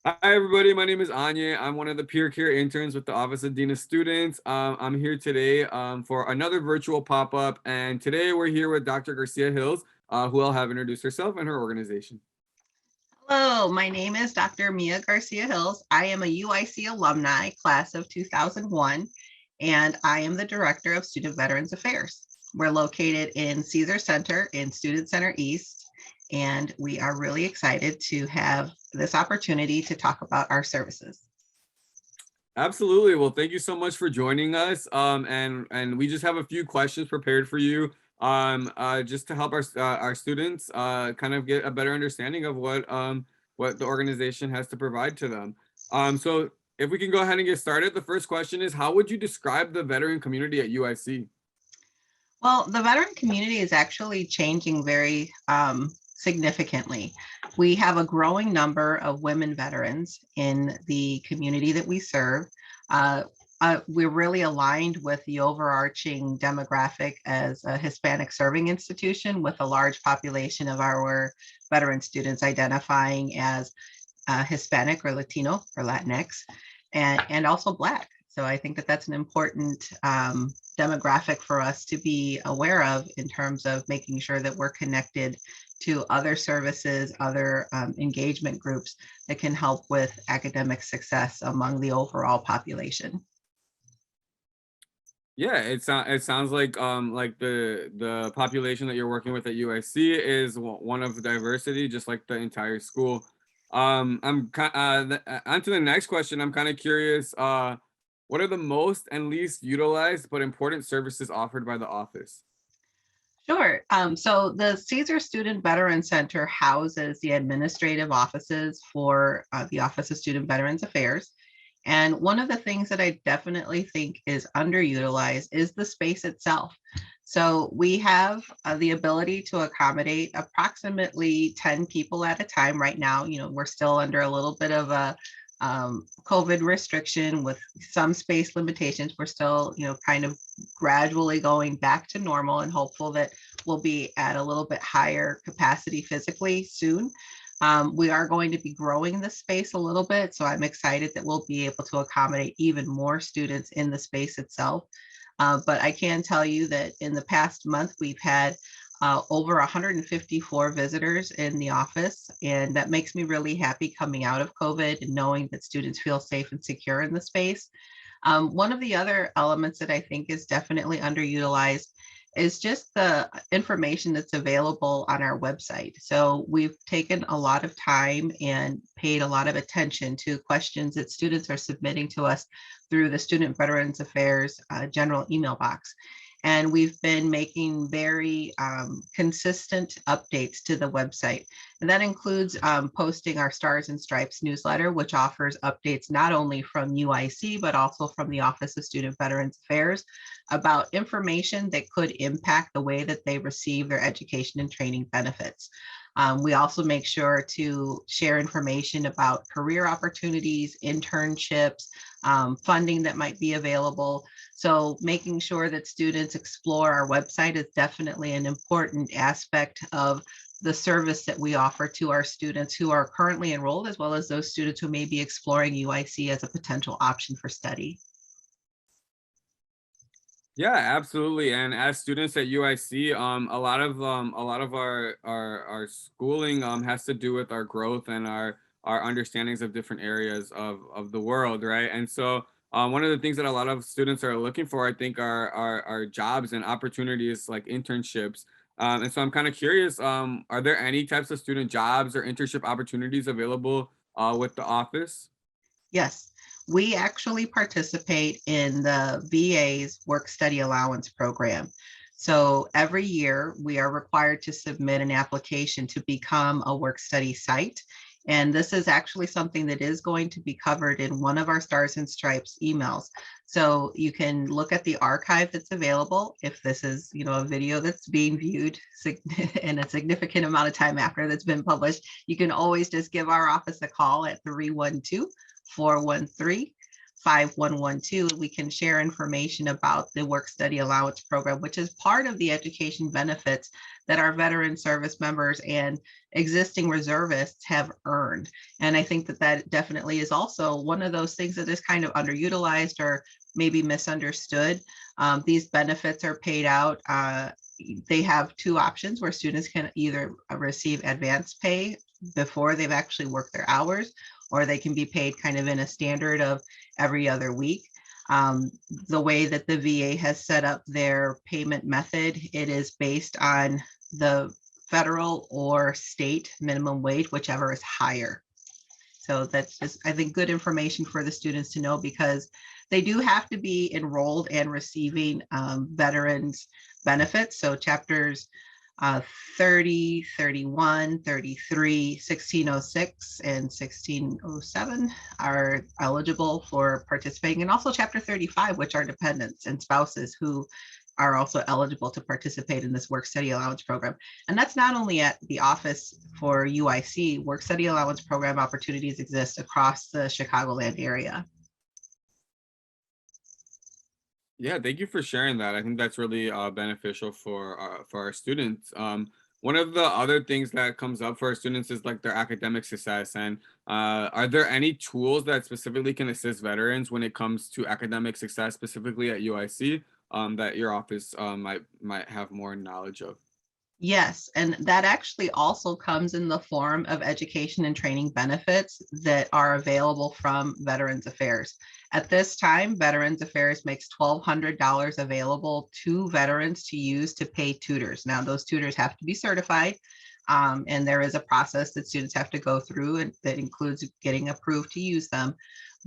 Hi, everybody. My name is Anya. I'm one of the peer care interns with the Office of Dean of Students. I'm here today for another virtual pop-up, and today we're here with Dr. Garcia Hills, who I'll have introduce herself and her organization. Hello, my name is Dr. Mia Garcia Hills. I am a UIC alumni, class of 2001, and I am the Director of Student Veterans Affairs. We're located in Caesar Center in Student Center East, and we are really excited to have this opportunity to talk about our services. Absolutely. Well, thank you so much for joining us. And we just have a few questions prepared for you, just to help our students kind of get a better understanding of what the organization has to provide to them. So if we can go ahead and get started, the first question is, how would you describe the veteran community at UIC? Well, the veteran community is actually changing very significantly. We have a growing number of women veterans in the community that we serve. Uh, we're really aligned with the overarching demographic as a Hispanic serving institution with a large population of our veteran students identifying as Hispanic or Latino or Latinx, and also Black. So I think that that's an important demographic for us to be aware of in terms of making sure that we're connected to other services, other engagement groups that can help with academic success among the overall population. Yeah, it sounds like the population that you're working with at UIC is one of diversity, just like the entire school. On to the next question. I'm kind of curious. What are the most and least utilized but important services offered by the office? Sure. So the Caesar Student Veteran Center houses the administrative offices for the Office of Student Veterans Affairs. And one of the things that I definitely think is underutilized is the space itself. So we have the ability to accommodate approximately 10 people at a time right now. We're still under a little bit of a COVID restriction with some space limitations. We're still, kind of gradually going back to normal and hopeful that we'll be at a little bit higher capacity physically soon. We are going to be growing the space a little bit, so I'm excited that we'll be able to accommodate even more students in the space itself. But I can tell you that in the past month, we've had over 154 visitors in the office, and that makes me really happy coming out of COVID and knowing that students feel safe and secure in the space. One of the other elements that I think is definitely underutilized is just the information that's available on our website. So we've taken a lot of time and paid a lot of attention to questions that students are submitting to us through the Student Veterans Affairs general email box. And we've been making very consistent updates to the website. And that includes posting our Stars and Stripes newsletter, which offers updates not only from UIC, but also from the Office of Student Veterans Affairs about information that could impact the way that they receive their education and training benefits. We also make sure to share information about career opportunities, internships, funding that might be available. So making sure that students explore our website is definitely an important aspect of the service that we offer to our students who are currently enrolled, as well as those students who may be exploring UIC as a potential option for study. Yeah, absolutely. And as students at UIC, a lot of our schooling has to do with our growth and our understandings of different areas of the world, right? And so one of the things that a lot of students are looking for, I think, are jobs and opportunities like internships. And so I'm kind of curious, are there any types of student jobs or internship opportunities available with the office? Yes, we actually participate in the VA's Work Study Allowance program. So every year we are required to submit an application to become a work study site. And this is actually something that is going to be covered in one of our Stars and Stripes emails. So you can look at the archive that's available. If this is, a video that's being viewed in a significant amount of time after that's been published, you can always just give our office a call at 312 413 5112, we can share information about the work study allowance program, which is part of the education benefits that our veteran service members and existing reservists have earned. And I think that that definitely is also one of those things that is kind of underutilized or maybe misunderstood. These benefits are paid out. They have two options where students can either receive advance pay before they've actually worked their hours, or they can be paid kind of in a standard of every other week. The way that the VA has set up their payment method, it is based on the federal or state minimum wage, whichever is higher. So that's just, I think, good information for the students to know, because they do have to be enrolled and receiving veterans benefits. So chapters 30, 31, 33, 1606, and 1607 are eligible for participating. And also chapter 35, which are dependents and spouses who are also eligible to participate in this work study allowance program. And that's not only at the office for UIC, work study allowance program opportunities exist across the Chicagoland area. Yeah, thank you for sharing that. I think that's really beneficial for our students. One of the other things that comes up for our students is like their academic success. And are there any tools that specifically can assist veterans when it comes to academic success, specifically at UIC, that your office might have more knowledge of? Yes, and that actually also comes in the form of education and training benefits that are available from Veterans Affairs. At this time, Veterans Affairs makes $1,200 available to veterans to use to pay tutors. Now, those tutors have to be certified, and there is a process that students have to go through, and that includes getting approved to use them.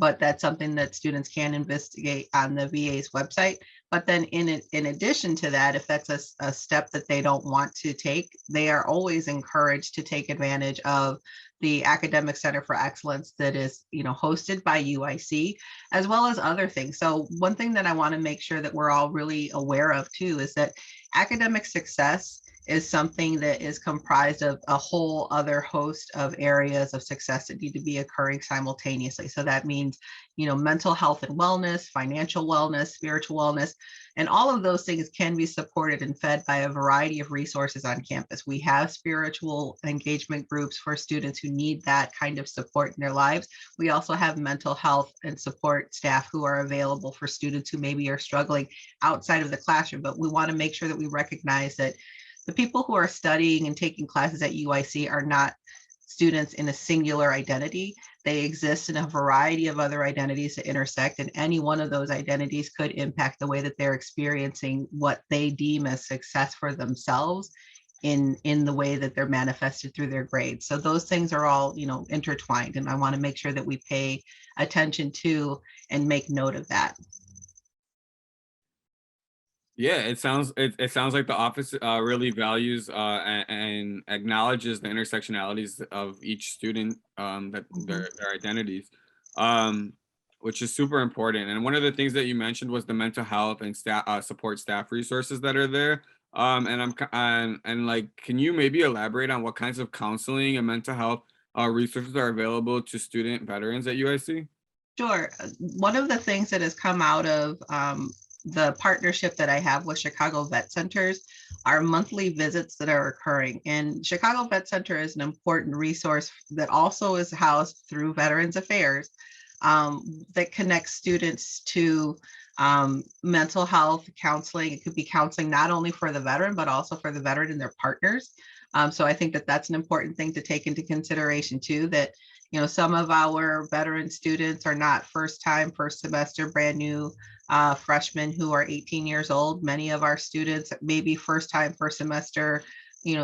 But that's something that students can investigate on the VA's website. But then in addition to that, if that's a step that they don't want to take, they are always encouraged to take advantage of the Academic Center for Excellence that is, hosted by UIC, as well as other things. So one thing that I want to make sure that we're all really aware of too is that academic success is something that is comprised of a whole other host of areas of success that need to be occurring simultaneously. So that means, mental health and wellness, financial wellness, spiritual wellness, and all of those things can be supported and fed by a variety of resources on campus. We have spiritual engagement groups for students who need that kind of support in their lives. We also have mental health and support staff who are available for students who maybe are struggling outside of the classroom. But we want to make sure that we recognize that the people who are studying and taking classes at UIC are not students in a singular identity. They exist in a variety of other identities that intersect, and any one of those identities could impact the way that they're experiencing what they deem as success for themselves in the way that they're manifested through their grades. So those things are all, intertwined, and I want to make sure that we pay attention to and make note of that. Yeah, it sounds like the office really values and acknowledges the intersectionalities of each student, that Mhm. their identities, um, which is super important. And one of the things that you mentioned was the mental health and staff support staff resources that are there. And like, can you maybe elaborate on what kinds of counseling and mental health resources are available to student veterans at UIC? Sure. One of the things that has come out of the partnership that I have with Chicago Vet Centers are monthly visits that are occurring. And Chicago Vet Center is an important resource that also is housed through Veterans Affairs, that connects students to mental health counseling. It could be counseling not only for the veteran, but also for the veteran and their partners. So I think that that's an important thing to take into consideration too, that some of our veteran students are not first time, first semester, brand new freshmen who are 18 years old. Many of our students may be first time, first semester,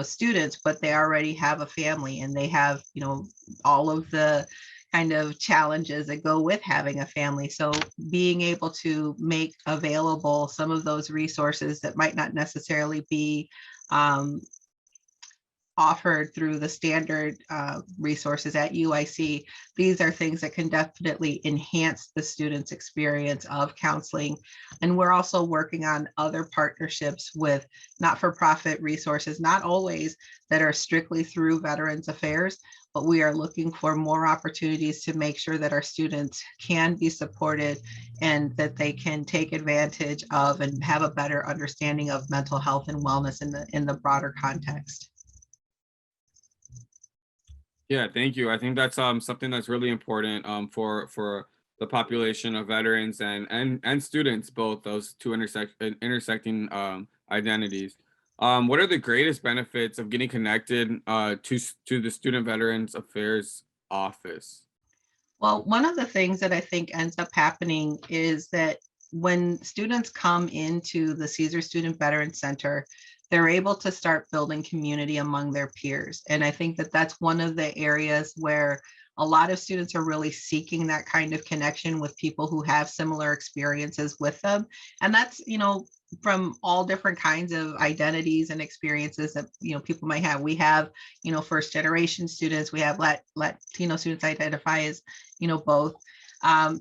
students, but they already have a family and they have, all of the kind of challenges that go with having a family. So being able to make available some of those resources that might not necessarily be offered through the standard resources at UIC, these are things that can definitely enhance the student's experience of counseling. And we're also working on other partnerships with not-for-profit resources, not always that are strictly through Veterans Affairs, but we are looking for more opportunities to make sure that our students can be supported and that they can take advantage of and have a better understanding of mental health and wellness in the broader context. Yeah, thank you. I think that's something that's really important for the population of veterans and students, both those two intersecting identities. What are the greatest benefits of getting connected to the Student Veterans Affairs office? Well, one of the things that I think ends up happening is that when students come into the Caesar Student Veteran Center, they're able to start building community among their peers. And I think that that's one of the areas where a lot of students are really seeking that kind of connection with people who have similar experiences with them. And that's, from all different kinds of identities and experiences that people might have. We have first generation students, we have Latino students identify as both.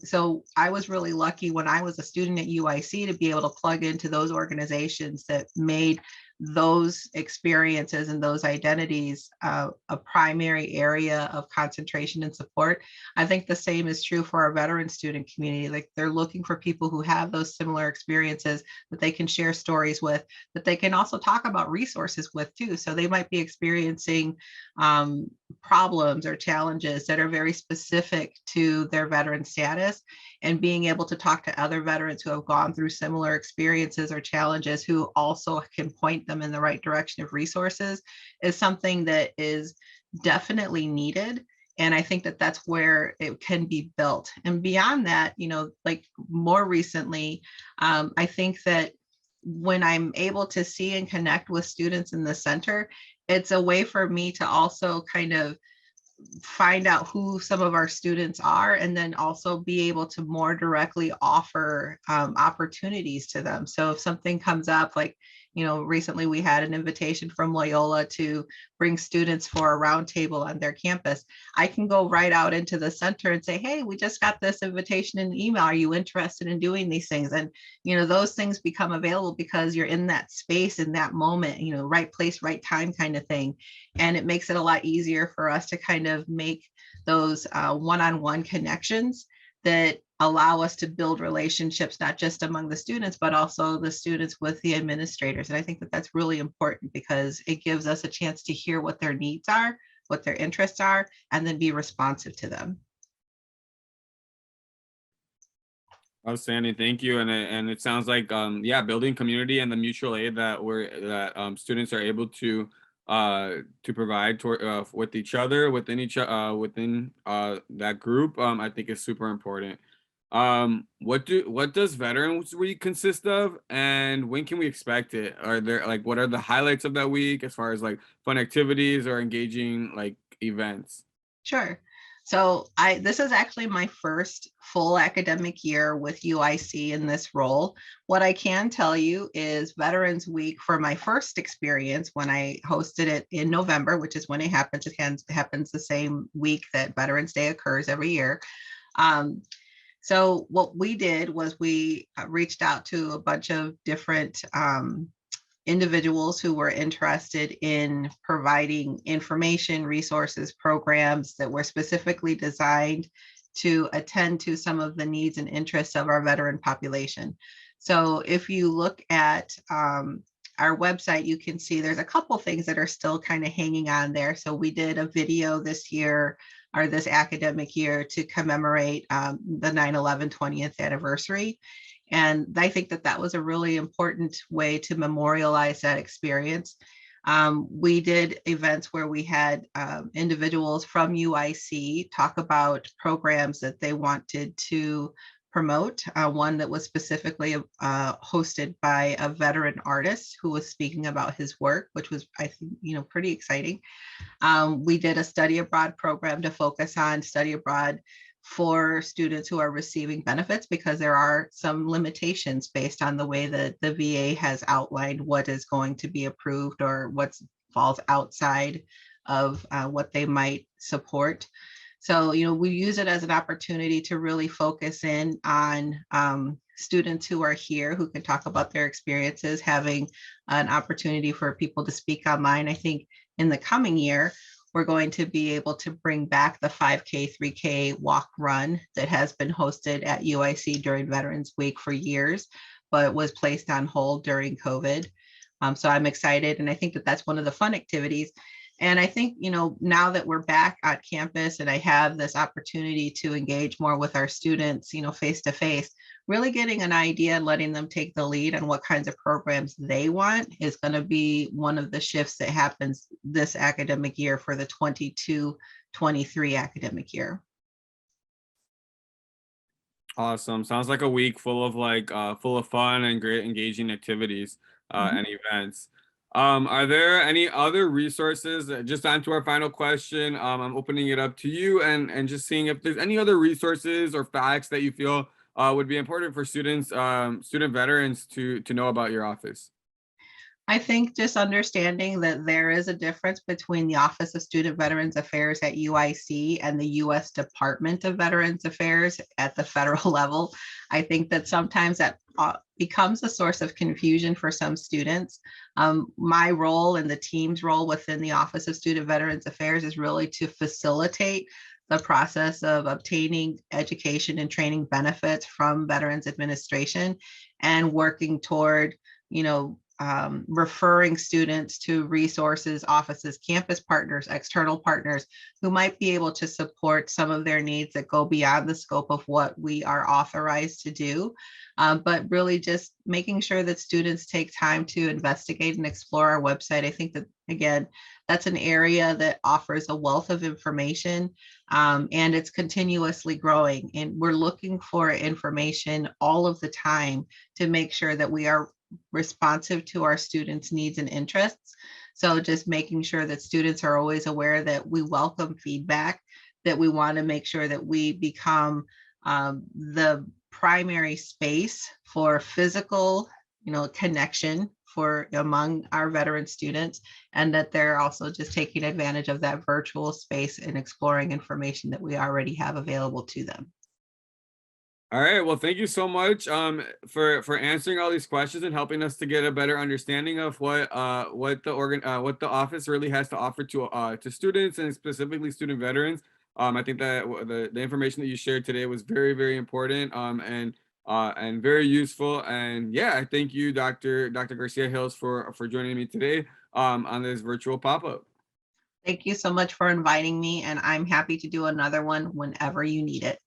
So I was really lucky when I was a student at UIC to be able to plug into those organizations that made those experiences and those identities a primary area of concentration and support. I think the same is true for our veteran student community. Like, they're looking for people who have those similar experiences that they can share stories with, that they can also talk about resources with too. So they might be experiencing problems or challenges that are very specific to their veteran status, and being able to talk to other veterans who have gone through similar experiences or challenges who also can point them in the right direction of resources is something that is definitely needed. And I think that that's where it can be built. And beyond that, like more recently, I think that when I'm able to see and connect with students in the center, it's a way for me to also kind of find out who some of our students are, and then also be able to more directly offer opportunities to them. So if something comes up, like, recently we had an invitation from Loyola to bring students for a roundtable on their campus, I can go right out into the center and say, hey, we just got this invitation in the email. Are you interested in doing these things? And, those things become available because you're in that space in that moment, right place, right time kind of thing. And it makes it a lot easier for us to kind of make those one-on-one connections that allow us to build relationships, not just among the students, but also the students with the administrators. And I think that that's really important because it gives us a chance to hear what their needs are, what their interests are, and then be responsive to them. Outstanding, thank you. And it sounds like yeah, building community and the mutual aid that students are able to provide with each other within that group, I think is super important. What does Veterans Week consist of, and when can we expect it? Are there, like, what are the highlights of that week as far as like fun activities or engaging like events? Sure. So this is actually my first full academic year with UIC in this role. What I can tell you is Veterans Week, for my first experience when I hosted it in November, which is when it happens. It happens the same week that Veterans Day occurs every year. So what we did was we reached out to a bunch of different individuals who were interested in providing information, resources, programs that were specifically designed to attend to some of the needs and interests of our veteran population. So if you look at our website, you can see there's a couple things that are still kind of hanging on there. So we did a video this year, or this academic year, to commemorate the 9/11 20th anniversary. And I think that that was a really important way to memorialize that experience. We did events where we had individuals from UIC talk about programs that they wanted to promote. One that was specifically hosted by a veteran artist who was speaking about his work, which was, I think, pretty exciting. We did a study abroad program to focus on study abroad for students who are receiving benefits, because there are some limitations based on the way that the VA has outlined what is going to be approved or what's falls outside of what they might support. So, we use it as an opportunity to really focus in on students who are here who can talk about their experiences, having an opportunity for people to speak online. I think in the coming year, we're going to be able to bring back the 5K, 3K walk run that has been hosted at UIC during Veterans Week for years, but was placed on hold during COVID. So I'm excited. And I think that that's one of the fun activities. And I think, now that we're back on campus and I have this opportunity to engage more with our students, face to face, really getting an idea, letting them take the lead on what kinds of programs they want is going to be one of the shifts that happens this academic year for the 22-23 academic year. Awesome. Sounds like a week full of full of fun and great engaging activities and events. Are there any other resources? Just on to our final question. I'm opening it up to you and just seeing if there's any other resources or facts that you feel would be important for students, student veterans to know about your office. I think just understanding that there is a difference between the Office of Student Veterans Affairs at UIC and the U.S. Department of Veterans Affairs at the federal level. I think that sometimes that becomes a source of confusion for some students. My role and the team's role within the Office of Student Veterans Affairs is really to facilitate the process of obtaining education and training benefits from Veterans Administration and working toward, referring students to resources, offices, campus partners, external partners who might be able to support some of their needs that go beyond the scope of what we are authorized to do. But really just making sure that students take time to investigate and explore our website. I think that, again, that's an area that offers a wealth of information, and it's continuously growing. And we're looking for information all of the time to make sure that we are responsive to our students' needs and interests. So just making sure that students are always aware that we welcome feedback, that we want to make sure that we become the primary space for physical, connection for among our veteran students, and that they're also just taking advantage of that virtual space and exploring information that we already have available to them. All right. Well, thank you so much for answering all these questions and helping us to get a better understanding of what the office really has to offer to students and specifically student veterans. I think that the information that you shared today was very, very important and very useful. And yeah, I thank you, Dr. Garcia Hills, for joining me today on this virtual pop-up. Thank you so much for inviting me, and I'm happy to do another one whenever you need it.